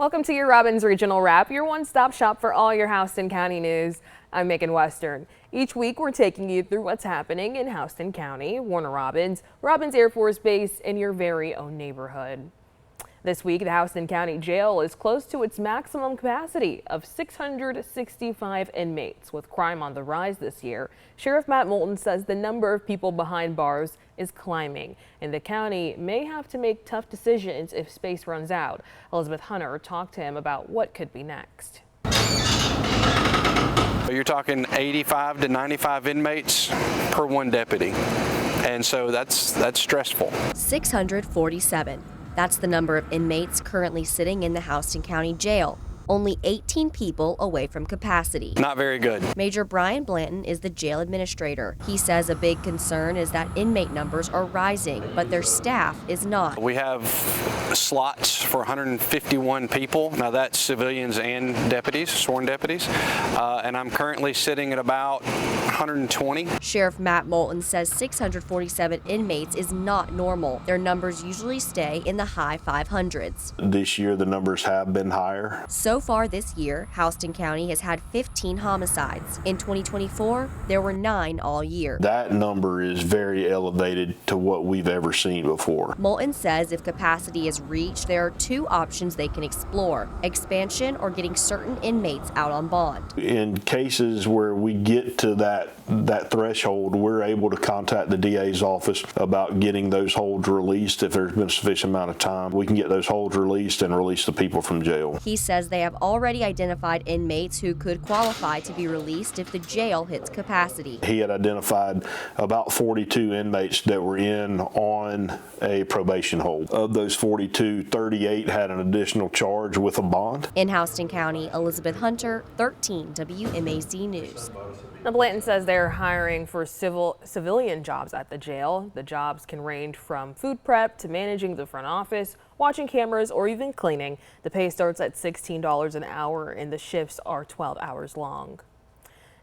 Welcome to your Robbins Regional Wrap, your one-stop shop for all your Houston County news. I'm Megan Western. Each week, we're taking you through what's happening in Houston County, Warner Robins, Robins Air Force Base, and your very own neighborhood. This week, the Houston County Jail is close to its maximum capacity of 665 inmates. With crime on the rise this year, Sheriff Matt Moulton says the number of people behind bars is climbing, and the county may have to make tough decisions if space runs out. Elizabeth Hunter talked to him about what could be next. You're talking 85 to 95 inmates per one deputy, and so that's stressful. 647. That's the number of inmates currently sitting in the Houston County Jail, only 18 people away from capacity. Not very good. Major Brian Blanton is the jail administrator. He says a big concern is that inmate numbers are rising, but their staff is not. We have slots for 151 people. Now that's civilians and deputies, sworn deputies, and I'm currently sitting at about 120. Sheriff Matt Moulton says 647 inmates is not normal. Their numbers usually stay in the high 500s. This year the numbers have been higher. So far this year, Houston County has had 15 homicides. In 2024, there were 9 all year. That number is very elevated to what we've ever seen before. Moulton says if capacity is reached, there are 2 options they can explore: expansion or getting certain inmates out on bond. In cases where we get to that threshold, we're able to contact the DA's office about getting those holds released. If there's been a sufficient amount of time, we can get those holds released and release the people from jail. He says they have already identified inmates who could qualify to be released if the jail hits capacity. He had identified about 42 inmates that were in on a probation hold. Of those 42, 38 had an additional charge with a bond. In Houston County, Elizabeth Hunter, 13 WMAZ News. Now, Blanton says they're hiring for civilian jobs at the jail. The jobs can range from food prep to managing the front office, watching cameras, or even cleaning. The pay starts at $16 an hour and the shifts are 12 hours long.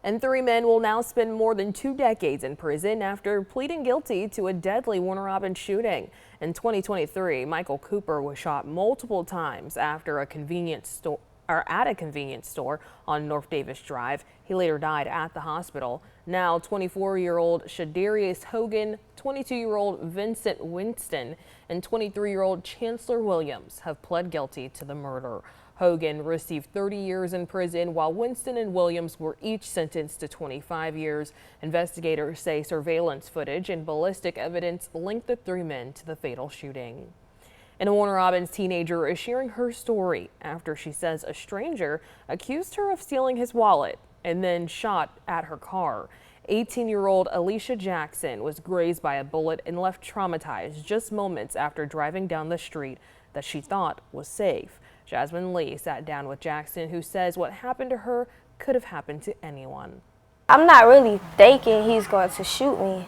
And 3 men will now spend more than 2 decades in prison after pleading guilty to a deadly Warner Robins shooting. In 2023, Michael Cooper was shot multiple times after at a convenience store on North Davis Drive. He later died at the hospital. Now 24-year-old Shadarius Hogan, 22-year-old Vincent Winston, and 23-year-old Chancellor Williams have pled guilty to the murder. Hogan received 30 years in prison, while Winston and Williams were each sentenced to 25 years. Investigators say surveillance footage and ballistic evidence linked the 3 men to the fatal shooting. And a Warner Robins teenager is sharing her story after she says a stranger accused her of stealing his wallet and then shot at her car. 18-year-old Alicia Jackson was grazed by a bullet and left traumatized just moments after driving down the street that she thought was safe. Jasmine Lee sat down with Jackson, who says what happened to her could have happened to anyone. I'm not really thinking he's going to shoot me.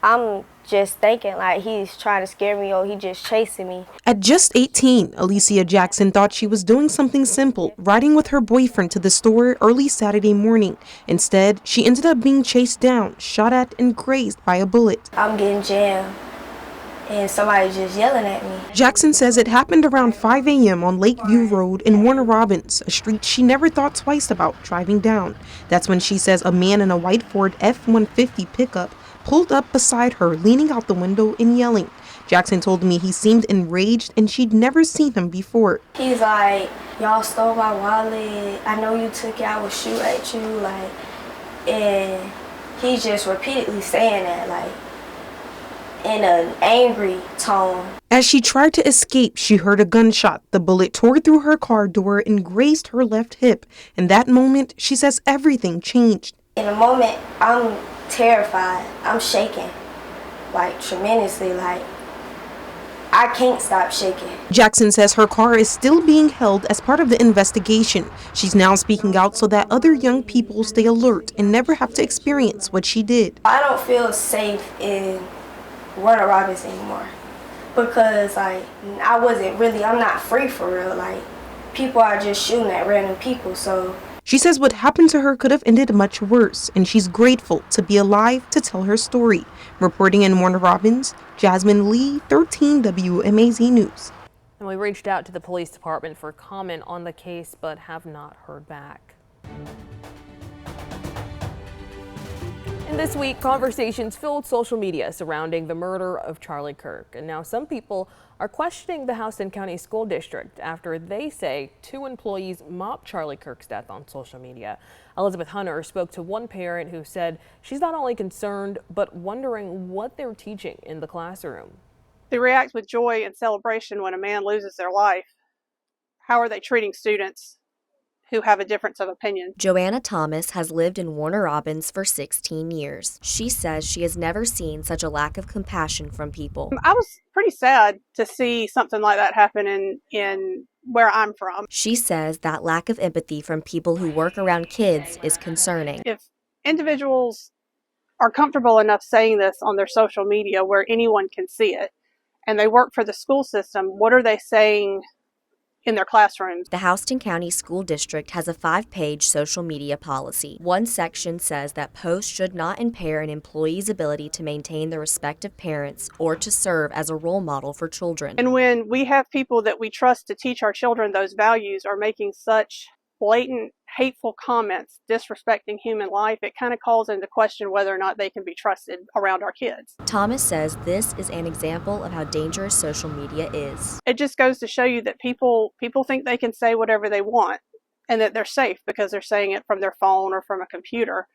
I'm just thinking like he's trying to scare me or he just chasing me. At just 18, Alicia Jackson thought she was doing something simple, riding with her boyfriend to the store early Saturday morning. Instead, she ended up being chased down, shot at, and grazed by a bullet. I'm getting jammed and somebody just yelling at me. Jackson says it happened around 5 a.m. on Lakeview Road in Warner Robins, a street she never thought twice about driving down. That's when she says a man in a white Ford F-150 pickup pulled up beside her, leaning out the window and yelling. Jackson told me he seemed enraged and she'd never seen him before. He's like, y'all stole my wallet. I know you took it. I would shoot at you. Like, and he's just repeatedly saying that, like, in an angry tone. As she tried to escape, she heard a gunshot. The bullet tore through her car door and grazed her left hip. In that moment, she says everything changed. In a moment, I'm terrified. I'm shaking, like tremendously, like I can't stop shaking. Jackson says her car is still being held as part of the investigation. She's now speaking out so that other young people stay alert and never have to experience what she did. I don't feel safe in Warner Robins anymore because like I'm not free for real. Like people are just shooting at random people, so she says what happened to her could have ended much worse, and she's grateful to be alive to tell her story. Reporting in Warner Robins, Jasmine Lee, 13 WMAZ News. And we reached out to the police department for comment on the case, but have not heard back. And this week, conversations filled social media surrounding the murder of Charlie Kirk. And now some people are questioning the Houston County School District after they say 2 employees mocked Charlie Kirk's death on social media. Elizabeth Hunter spoke to one parent who said she's not only concerned, but wondering what they're teaching in the classroom. They react with joy and celebration when a man loses their life. How are they treating students who have a difference of opinion? Joanna Thomas has lived in Warner Robins for 16 years. She says she has never seen such a lack of compassion from people. I was pretty sad to see something like that happen in where I'm from. She says that lack of empathy from people who work around kids is concerning. If individuals are comfortable enough saying this on their social media where anyone can see it, and they work for the school system, what are they saying in their classrooms? The Houston County School District has a 5-page social media policy. One section says that posts should not impair an employee's ability to maintain the respect of parents or to serve as a role model for children. And when we have people that we trust to teach our children those values are making such blatant, hateful comments disrespecting human life, it kind of calls into question whether or not they can be trusted around our kids. Thomas says this is an example of how dangerous social media is. It just goes to show you that people think they can say whatever they want and that they're safe because they're saying it from their phone or from a computer.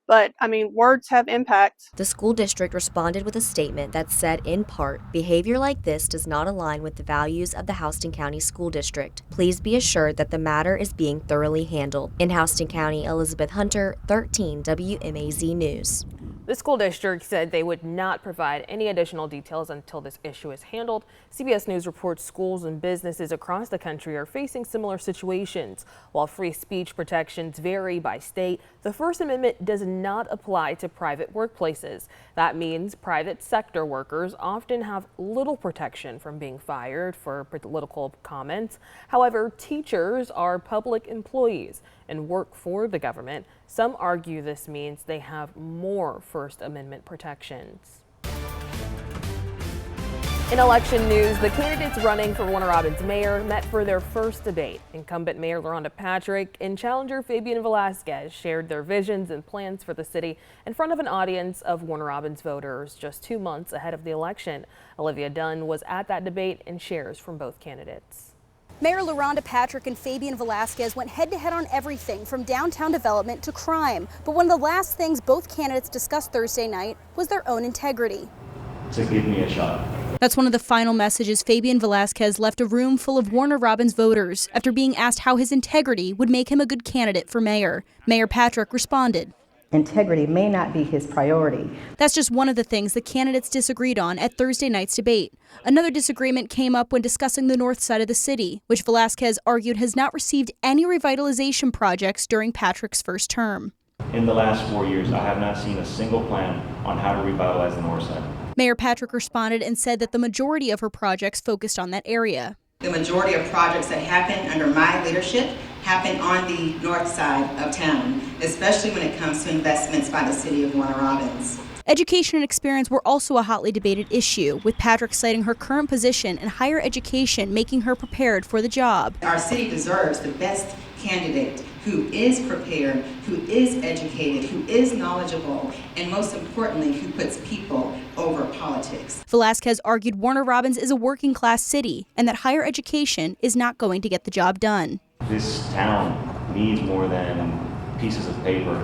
But, I mean, words have impact. The school district responded with a statement that said, in part, behavior like this does not align with the values of the Houston County School District. Please be assured that the matter is being thoroughly handled. In Houston County, Elizabeth Hunter, 13 WMAZ News. The school district said they would not provide any additional details until this issue is handled. CBS News reports schools and businesses across the country are facing similar situations. While free speech protections vary by state, the First Amendment does not apply to private workplaces. That means private sector workers often have little protection from being fired for political comments. However, teachers are public employees and work for the government. Some argue this means they have more First Amendment protections. In election news, the candidates running for Warner Robins mayor met for their first debate. Incumbent Mayor LaRonda Patrick and challenger Fabian Velasquez shared their visions and plans for the city in front of an audience of Warner Robins voters just 2 months ahead of the election. Olivia Dunn was at that debate and shares from both candidates. Mayor LaRonda Patrick and Fabian Velasquez went head-to-head on everything from downtown development to crime. But one of the last things both candidates discussed Thursday night was their own integrity. To give me a shot. That's one of the final messages Fabian Velasquez left a room full of Warner Robins voters after being asked how his integrity would make him a good candidate for mayor. Mayor Patrick responded, "Integrity may not be his priority." That's just one of the things the candidates disagreed on at Thursday night's debate. Another disagreement came up when discussing the north side of the city, which Velasquez argued has not received any revitalization projects during Patrick's first term. In the last 4 years, I have not seen a single plan on how to revitalize the north side. Mayor Patrick responded and said that the majority of her projects focused on that area. The majority of projects that happen under my leadership happen on the north side of town, especially when it comes to investments by the city of Warner Robins. Education and experience were also a hotly debated issue, with Patrick citing her current position in higher education making her prepared for the job. Our city deserves the best candidate who is prepared, who is educated, who is knowledgeable, and most importantly, who puts people over politics. Velasquez argued Warner Robins is a working class city and that higher education is not going to get the job done. This town needs more than pieces of paper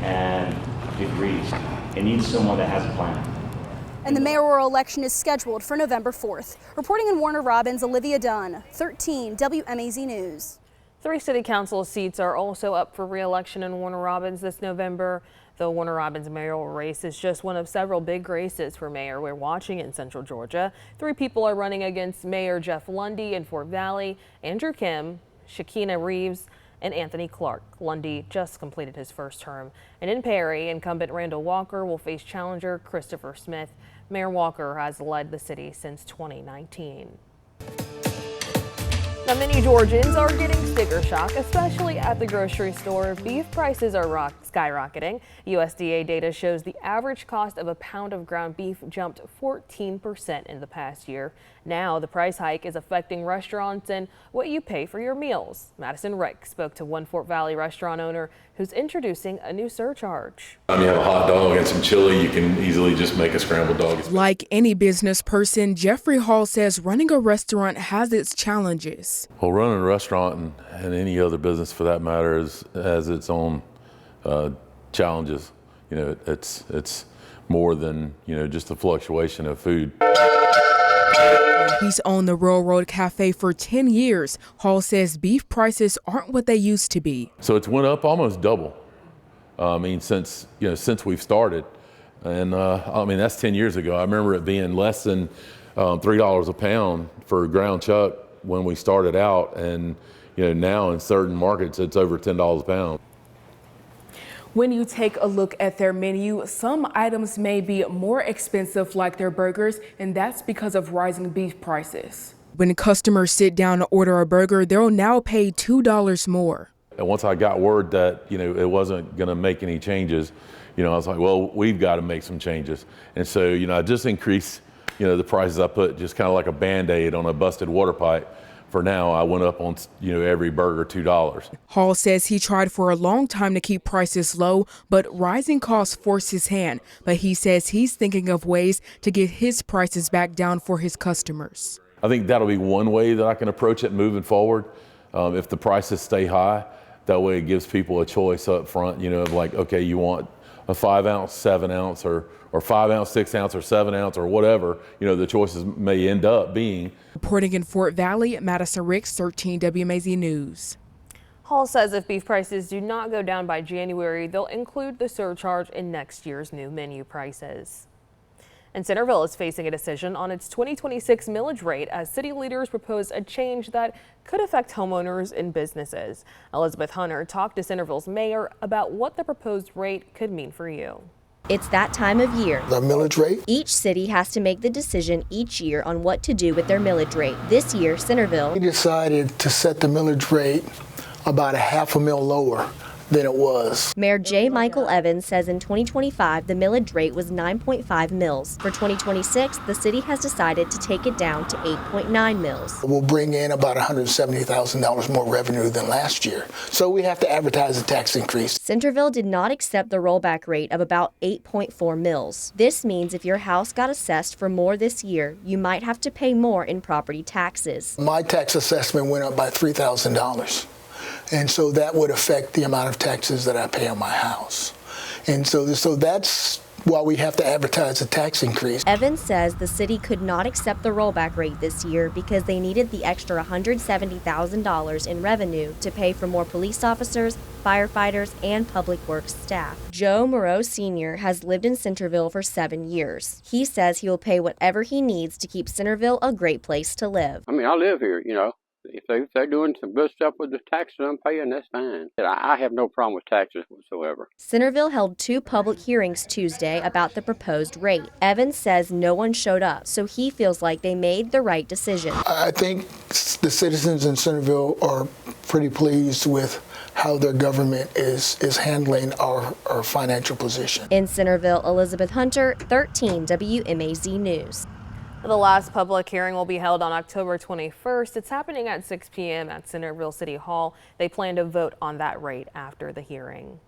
and degrees. It needs someone that has a plan. And the mayoral election is scheduled for November 4th. Reporting in Warner Robins, Olivia Dunn, 13 WMAZ News. 3 city council seats are also up for re-election in Warner Robins this November. The Warner Robins mayoral race is just one of several big races for mayor we're watching in central Georgia. 3 people are running against Mayor Jeff Lundy in Fort Valley, Andrew Kim, Shakina Reeves, and Anthony Clark. Lundy just completed his first term. And in Perry, incumbent Randall Walker will face challenger Christopher Smith. Mayor Walker has led the city since 2019. Now, many Georgians are getting sticker shock, especially at the grocery store. Beef prices are skyrocketing. USDA data shows the average cost of a pound of ground beef jumped 14% in the past year. Now, the price hike is affecting restaurants and what you pay for your meals. Madison Rick spoke to one Fort Valley restaurant owner who's introducing a new surcharge. You have a hot dog and some chili, you can easily just make a scrambled dog. Like any business person, Jeffrey Hall says running a restaurant has its challenges. Well, running a restaurant and any other business for that matter has its own challenges. You know, it's more than, you know, just the fluctuation of food. He's owned the Railroad Cafe for 10 years. Hall says beef prices aren't what they used to be. So it's went up almost double. I mean, since we've started, and I mean that's 10 years ago. I remember it being less than $3 a pound for ground chuck when we started out, and you know now in certain markets it's over $10 a pound. When you take a look at their menu, some items may be more expensive, like their burgers, and that's because of rising beef prices. When customers sit down to order a burger, they'll now pay $2 more. And once I got word that, you know, it wasn't going to make any changes, you know, I was like, well, we've got to make some changes. And so, you know, I just increased, you know, the prices. I put just kind of like a Band-Aid on a busted water pipe. For now, I went up on, you know, every burger $2. Hall says he tried for a long time to keep prices low, but rising costs forced his hand. But he says he's thinking of ways to get his prices back down for his customers. I think that'll be one way that I can approach it moving forward. If the prices stay high, that way it gives people a choice up front, you know, of like, okay, you want a 5 ounce, 7 ounce, or 5 ounce, 6 ounce, or 7 ounce, or whatever, you know, the choices may end up being. Reporting in Fort Valley, Madison Ricks, 13 WMAZ News. Hall says if beef prices do not go down by January, they'll include the surcharge in next year's new menu prices. And Centerville is facing a decision on its 2026 millage rate as city leaders propose a change that could affect homeowners and businesses. Elizabeth Hunter talked to Centerville's mayor about what the proposed rate could mean for you. It's that time of year. The millage rate? Each city has to make the decision each year on what to do with their millage rate. This year, Centerville We decided to set the millage rate about $0.5 lower than it was. Mayor J. Michael Evans says in 2025, the millage rate was 9.5 mils. For 2026, the city has decided to take it down to 8.9 mils. We'll bring in about $170,000 more revenue than last year. So we have to advertise a tax increase. Centerville did not accept the rollback rate of about 8.4 mils. This means if your house got assessed for more this year, you might have to pay more in property taxes. My tax assessment went up by $3,000. And so that would affect the amount of taxes that I pay on my house. And so that's why we have to advertise a tax increase. Evans says the city could not accept the rollback rate this year because they needed the extra $170,000 in revenue to pay for more police officers, firefighters, and public works staff. Joe Moreau Sr. has lived in Centerville for 7 years. He says he will pay whatever he needs to keep Centerville a great place to live. I mean, I live here, you know. If they're doing some good stuff with the taxes I'm paying, that's fine. I have no problem with taxes whatsoever. Centerville held 2 public hearings Tuesday about the proposed rate. Evans says no one showed up, so he feels like they made the right decision. I think the citizens in Centerville are pretty pleased with how their government is handling our financial position. In Centerville, Elizabeth Hunter, 13 WMAZ News. The last public hearing will be held on October 21st. It's happening at 6 p.m. at Centerville City Hall. They plan to vote on that rate after the hearing.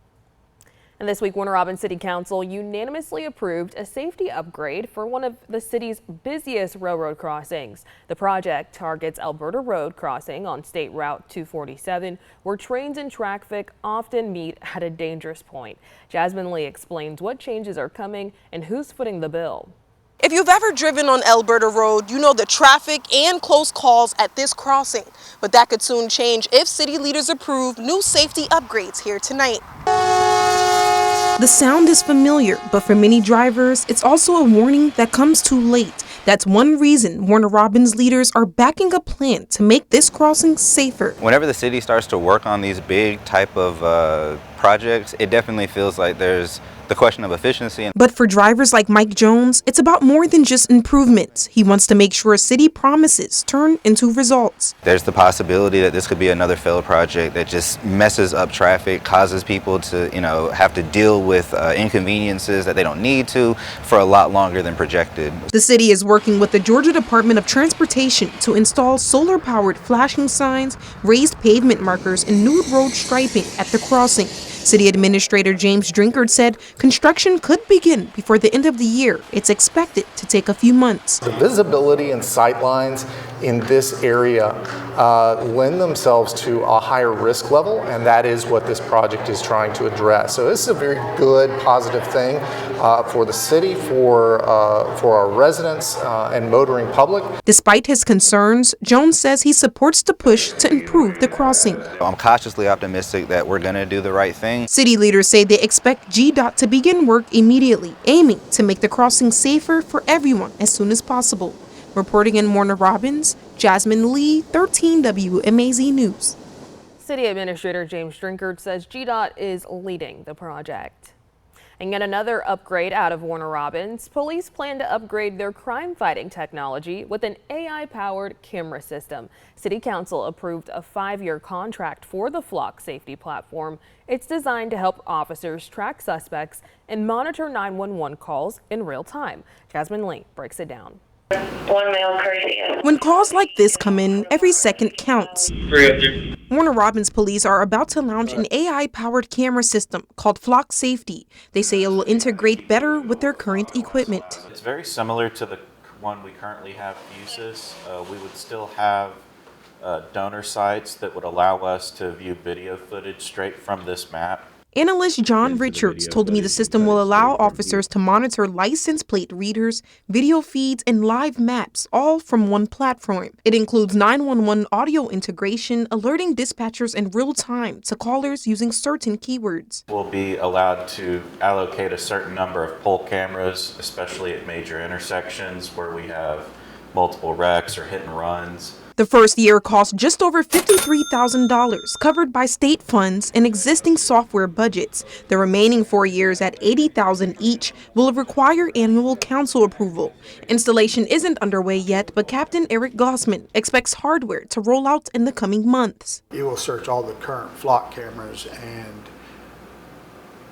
And this week, Warner Robins City Council unanimously approved a safety upgrade for one of the city's busiest railroad crossings. The project targets Alberta Road crossing on State Route 247, where trains and traffic often meet at a dangerous point. Jasmine Lee explains what changes are coming and who's footing the bill. If you've ever driven on Alberta Road, you know the traffic and close calls at this crossing. But that could soon change if city leaders approve new safety upgrades here tonight. The sound is familiar, but for many drivers, it's also a warning that comes too late. That's one reason Warner Robins leaders are backing a plan to make this crossing safer. Whenever the city starts to work on these big type of projects, it definitely feels like there's the question of efficiency. But for drivers like Mike Jones, it's about more than just improvements. He wants to make sure city promises turn into results. There's the possibility that this could be another failed project that just messes up traffic, causes people to, have to deal with inconveniences that they don't need to for a lot longer than projected. The city is working with the Georgia Department of Transportation to install solar-powered flashing signs, raised pavement markers, and new road striping at the crossing. City Administrator James Drinkard said construction could begin before the end of the year. It's expected to take a few months. The visibility and sight lines in this area lend themselves to a higher risk level, and that is what this project is trying to address. So this is a very good, positive thing for the city, for our residents and motoring public. Despite his concerns, Jones says he supports the push to improve the crossing. I'm cautiously optimistic that we're going to do the right thing. City leaders say they expect GDOT to begin work immediately, aiming to make the crossing safer for everyone as soon as possible. Reporting in Warner Robins, Jasmine Lee, 13 WMAZ News. City Administrator James Drinkard says GDOT is leading the project. And yet another upgrade out of Warner Robins. Police plan to upgrade their crime-fighting technology with an AI-powered camera system. City Council approved a 5-year contract for the Flock safety platform. It's designed to help officers track suspects and monitor 911 calls in real time. Jasmine Lee breaks it down. One male crazy. When calls like this come in, every second counts. Warner Robins police are about to launch an AI-powered camera system called Flock Safety. They say it will integrate better with their current equipment. It's very similar to the one we currently have uses. We would still have donor sites that would allow us to view video footage straight from this map. Analyst John Richards told me the system will allow officers to monitor license plate readers, video feeds, and live maps, all from one platform. It includes 911 audio integration, alerting dispatchers in real time to callers using certain keywords. We'll be allowed to allocate a certain number of pole cameras, especially at major intersections where we have multiple wrecks or hit and runs. The first year cost just over $53,000, covered by state funds and existing software budgets. The remaining 4 years at $80,000 each will require annual council approval. Installation isn't underway yet, but Captain Eric Gossman expects hardware to roll out in the coming months. It will search all the current Flock cameras and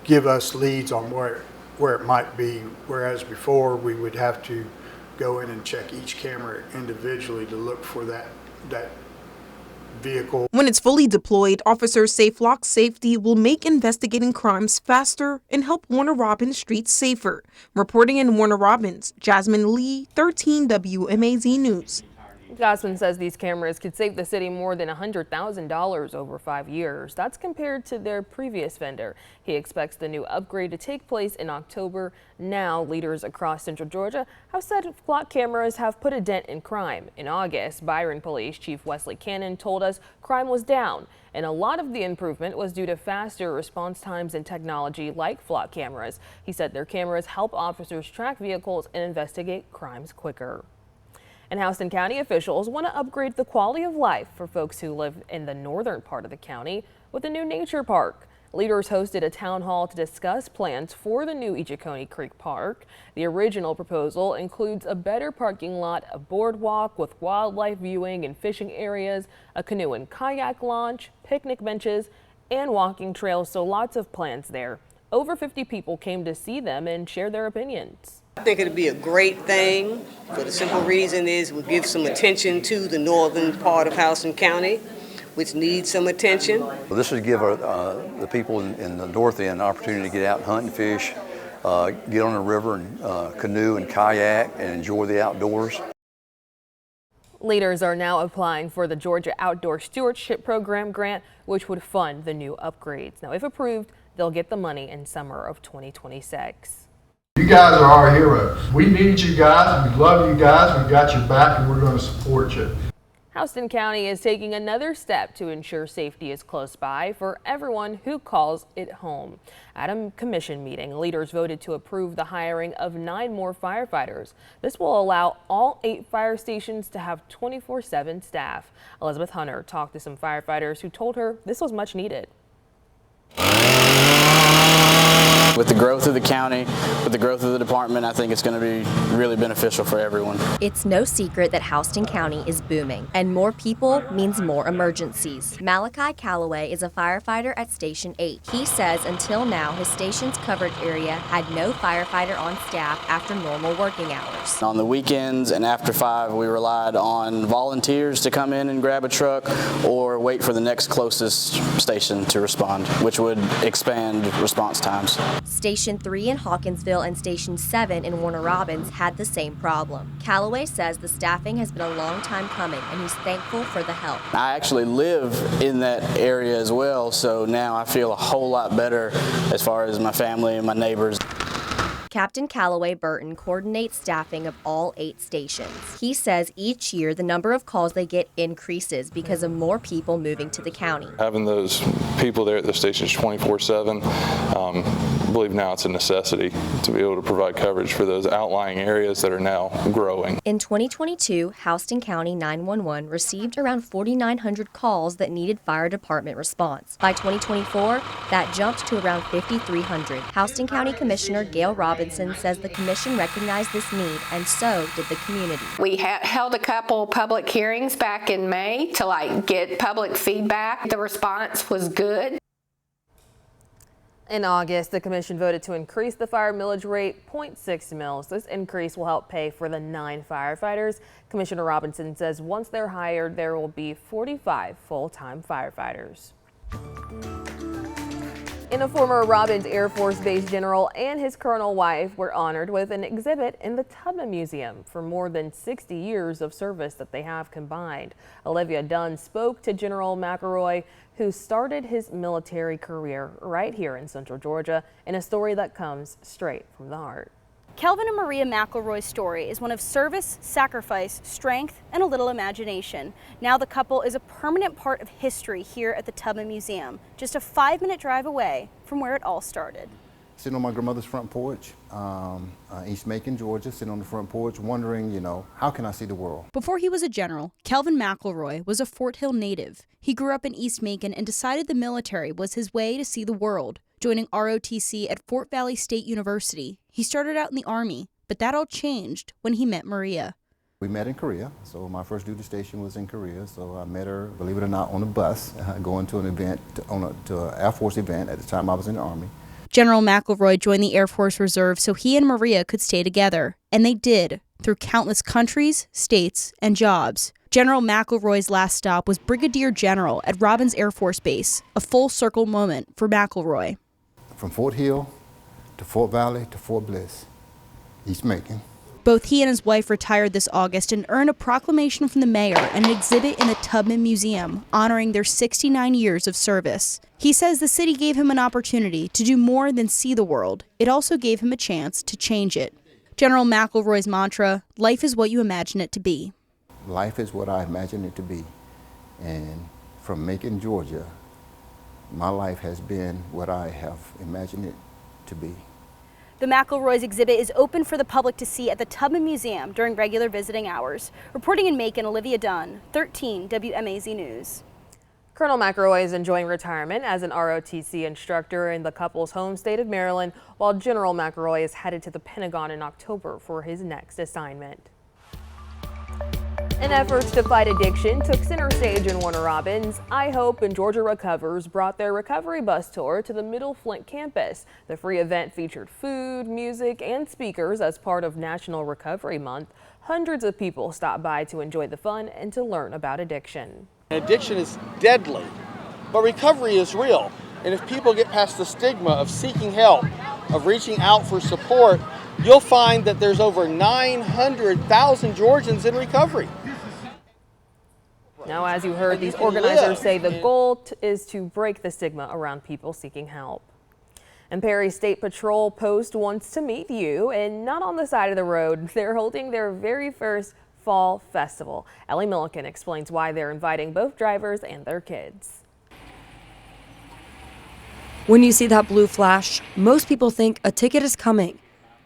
give us leads on where it might be, whereas before we would have to go in and check each camera individually to look for that vehicle. When it's fully deployed, officers say Flock Safety will make investigating crimes faster and help Warner Robins streets safer. Reporting in Warner Robins, Jasmine Lee, 13 WMAZ News. Gossman says these cameras could save the city more than $100,000 over 5 years. That's compared to their previous vendor. He expects the new upgrade to take place in October. Now, leaders across Central Georgia have said Flock cameras have put a dent in crime. In August, Byron Police Chief Wesley Cannon told us crime was down, and a lot of the improvement was due to faster response times and technology like Flock cameras. He said their cameras help officers track vehicles and investigate crimes quicker. And Houston County officials want to upgrade the quality of life for folks who live in the northern part of the county with a new nature park. Leaders hosted a town hall to discuss plans for the new Echecony Creek Park. The original proposal includes a better parking lot, a boardwalk with wildlife viewing and fishing areas, a canoe and kayak launch, picnic benches, and walking trails, so lots of plans there. Over 50 people came to see them and share their opinions. I think it'd be a great thing for the simple reason is we'll give some attention to the northern part of Houston County, which needs some attention. Well, this would give the people in the north end an opportunity to get out and hunt and fish, get on the river and canoe and kayak and enjoy the outdoors. Leaders are now applying for the Georgia Outdoor Stewardship Program grant, which would fund the new upgrades. Now, if approved, they'll get the money in summer of 2026. You guys are our heroes. We need you guys. We love you guys. We've got your back and we're going to support you. Houston County is taking another step to ensure safety is close by for everyone who calls it home. At a commission meeting, leaders voted to approve the hiring of 9 more firefighters. This will allow all 8 fire stations to have 24/7 staff. Elizabeth Hunter talked to some firefighters who told her this was much needed. With the growth of the county, with the growth of the department, I think it's going to be really beneficial for everyone. It's no secret that Houston County is booming, and more people means more emergencies. Malachi Calloway is a firefighter at Station 8. He says until now, his station's covered area had no firefighter on staff after normal working hours. On the weekends and after 5, we relied on volunteers to come in and grab a truck or wait for the next closest station to respond, which would expand response times. Station 3 in Hawkinsville and Station 7 in Warner Robins had the same problem. Calloway says the staffing has been a long time coming, and he's thankful for the help. I actually live in that area as well, so now I feel a whole lot better as far as my family and my neighbors. Captain Calloway Burton coordinates staffing of all 8 stations. He says each year the number of calls they get increases because of more people moving to the county. Having those people there at the stations 24/7, I believe now it's a necessity to be able to provide coverage for those outlying areas that are now growing. In 2022, Houston County 911 received around 4,900 calls that needed fire department response. By 2024, that jumped to around 5,300. Houston County Commissioner Gail Robinson says the commission recognized this need, and so did the community. We held a couple public hearings back in May to get public feedback. The response was good. In August, the commission voted to increase the fire millage rate 0.6 mils. This increase will help pay for the 9 firefighters. Commissioner Robinson says once they're hired, there will be 45 full-time firefighters. And a former Robins Air Force Base general and his colonel wife were honored with an exhibit in the Tubman Museum for more than 60 years of service that they have combined. Olivia Dunn spoke to General McElroy, who started his military career right here in Central Georgia, in a story that comes straight from the heart. Kelvin and Maria McElroy's story is one of service, sacrifice, strength, and a little imagination. Now the couple is a permanent part of history here at the Tubman Museum, just a 5-minute drive away from where it all started. Sitting on my grandmother's front porch, East Macon, Georgia, sitting on the front porch, wondering, how can I see the world? Before he was a general, Kelvin McElroy was a Fort Hill native. He grew up in East Macon and decided the military was his way to see the world. Joining ROTC at Fort Valley State University, he started out in the Army, but that all changed when he met Maria. We met in Korea, so my first duty station was in Korea, so I met her, believe it or not, on a bus, going to an event, to an Air Force event. At the time I was in the Army. General McElroy joined the Air Force Reserve so he and Maria could stay together, and they did, through countless countries, states, and jobs. General McElroy's last stop was Brigadier General at Robins Air Force Base, a full circle moment for McElroy. From Fort Hill to Fort Valley to Fort Bliss, East Macon. Both he and his wife retired this August and earned a proclamation from the mayor and an exhibit in the Tubman Museum honoring their 69 years of service. He says the city gave him an opportunity to do more than see the world. It also gave him a chance to change it. General McElroy's mantra, life is what you imagine it to be. Life is what I imagine it to be. And from Macon, Georgia, my life has been what I have imagined it to be. The McElroy's exhibit is open for the public to see at the Tubman Museum during regular visiting hours. Reporting in Macon, Olivia Dunn, 13 WMAZ News. Colonel McElroy is enjoying retirement as an ROTC instructor in the couple's home state of Maryland, while General McElroy is headed to the Pentagon in October for his next assignment. In efforts to fight addiction took center stage in Warner Robins. I Hope and Georgia Recovers brought their recovery bus tour to the Middle Flint campus. The free event featured food, music, and speakers as part of National Recovery Month. Hundreds of people stopped by to enjoy the fun and to learn about addiction. Addiction is deadly, but recovery is real. And if people get past the stigma of seeking help, of reaching out for support, you'll find that there's over 900,000 Georgians in recovery. Now, as you heard, these organizers say the goal is to break the stigma around people seeking help. And Perry State Patrol Post wants to meet you, and not on the side of the road. They're holding their very first Fall Festival. Ellie Milliken explains why they're inviting both drivers and their kids. When you see that blue flash, most people think a ticket is coming.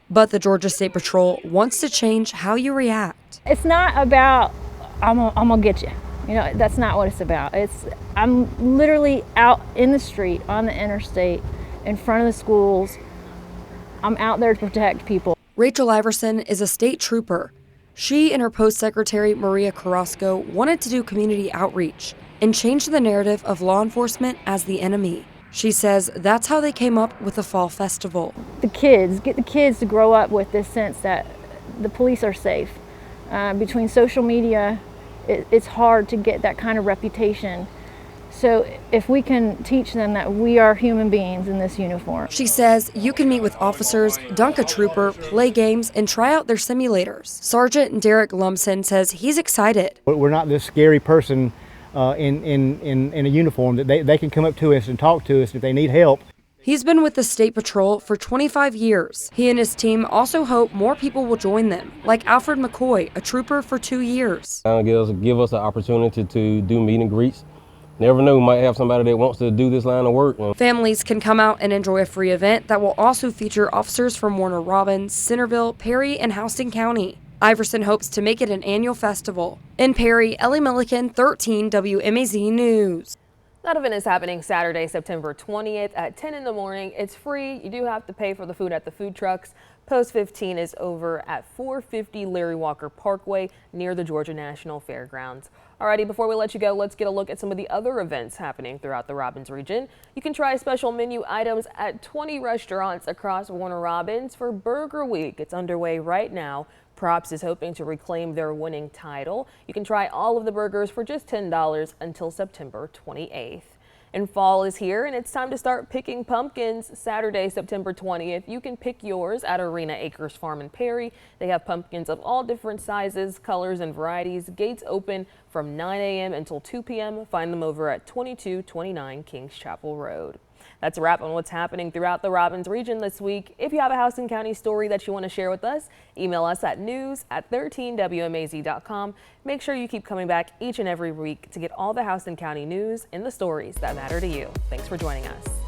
But the Georgia State Patrol wants to change how you react. It's not about, I'm gonna get you. That's not what it's about. I'm literally out in the street, on the interstate, in front of the schools, I'm out there to protect people. Rachel Iverson is a state trooper. She and her post secretary, Maria Carrasco, wanted to do community outreach and change the narrative of law enforcement as the enemy. She says that's how they came up with the Fall Festival. Get the kids to grow up with this sense that the police are safe. Between social media, it's hard to get that kind of reputation. So if we can teach them that we are human beings in this uniform. She says you can meet with officers, dunk a trooper, play games, and try out their simulators. Sergeant Derek Lumsden says he's excited. We're not this scary person in a uniform, that they can come up to us and talk to us if they need help. He's been with the State Patrol for 25 years. He and his team also hope more people will join them, like Alfred McCoy, a trooper for 2 years. Give us an opportunity to do meet and greets. Never know, we might have somebody that wants to do this line of work. Families can come out and enjoy a free event that will also feature officers from Warner Robins, Centerville, Perry, and Houston County. Iverson hopes to make it an annual festival. In Perry, Ellie Milliken, 13 WMAZ News. That event is happening Saturday, September 20th at 10 in the morning. It's free. You do have to pay for the food at the food trucks. Post 15 is over at 450 Larry Walker Parkway near the Georgia National Fairgrounds. Alrighty, before we let you go, let's get a look at some of the other events happening throughout the Robbins region. You can try special menu items at 20 restaurants across Warner Robins for Burger Week. It's underway right now. Props is hoping to reclaim their winning title. You can try all of the burgers for just $10 until September 28th. And fall is here, and it's time to start picking pumpkins. Saturday, September 20th, you can pick yours at Arena Acres Farm in Perry. They have pumpkins of all different sizes, colors, and varieties. Gates open from 9 a.m. until 2 p.m. Find them over at 2229 Kings Chapel Road. That's a wrap on what's happening throughout the Robbins region this week. If you have a Houston County story that you want to share with us, email us at news@13wmaz.com. Make sure you keep coming back each and every week to get all the Houston County news and the stories that matter to you. Thanks for joining us.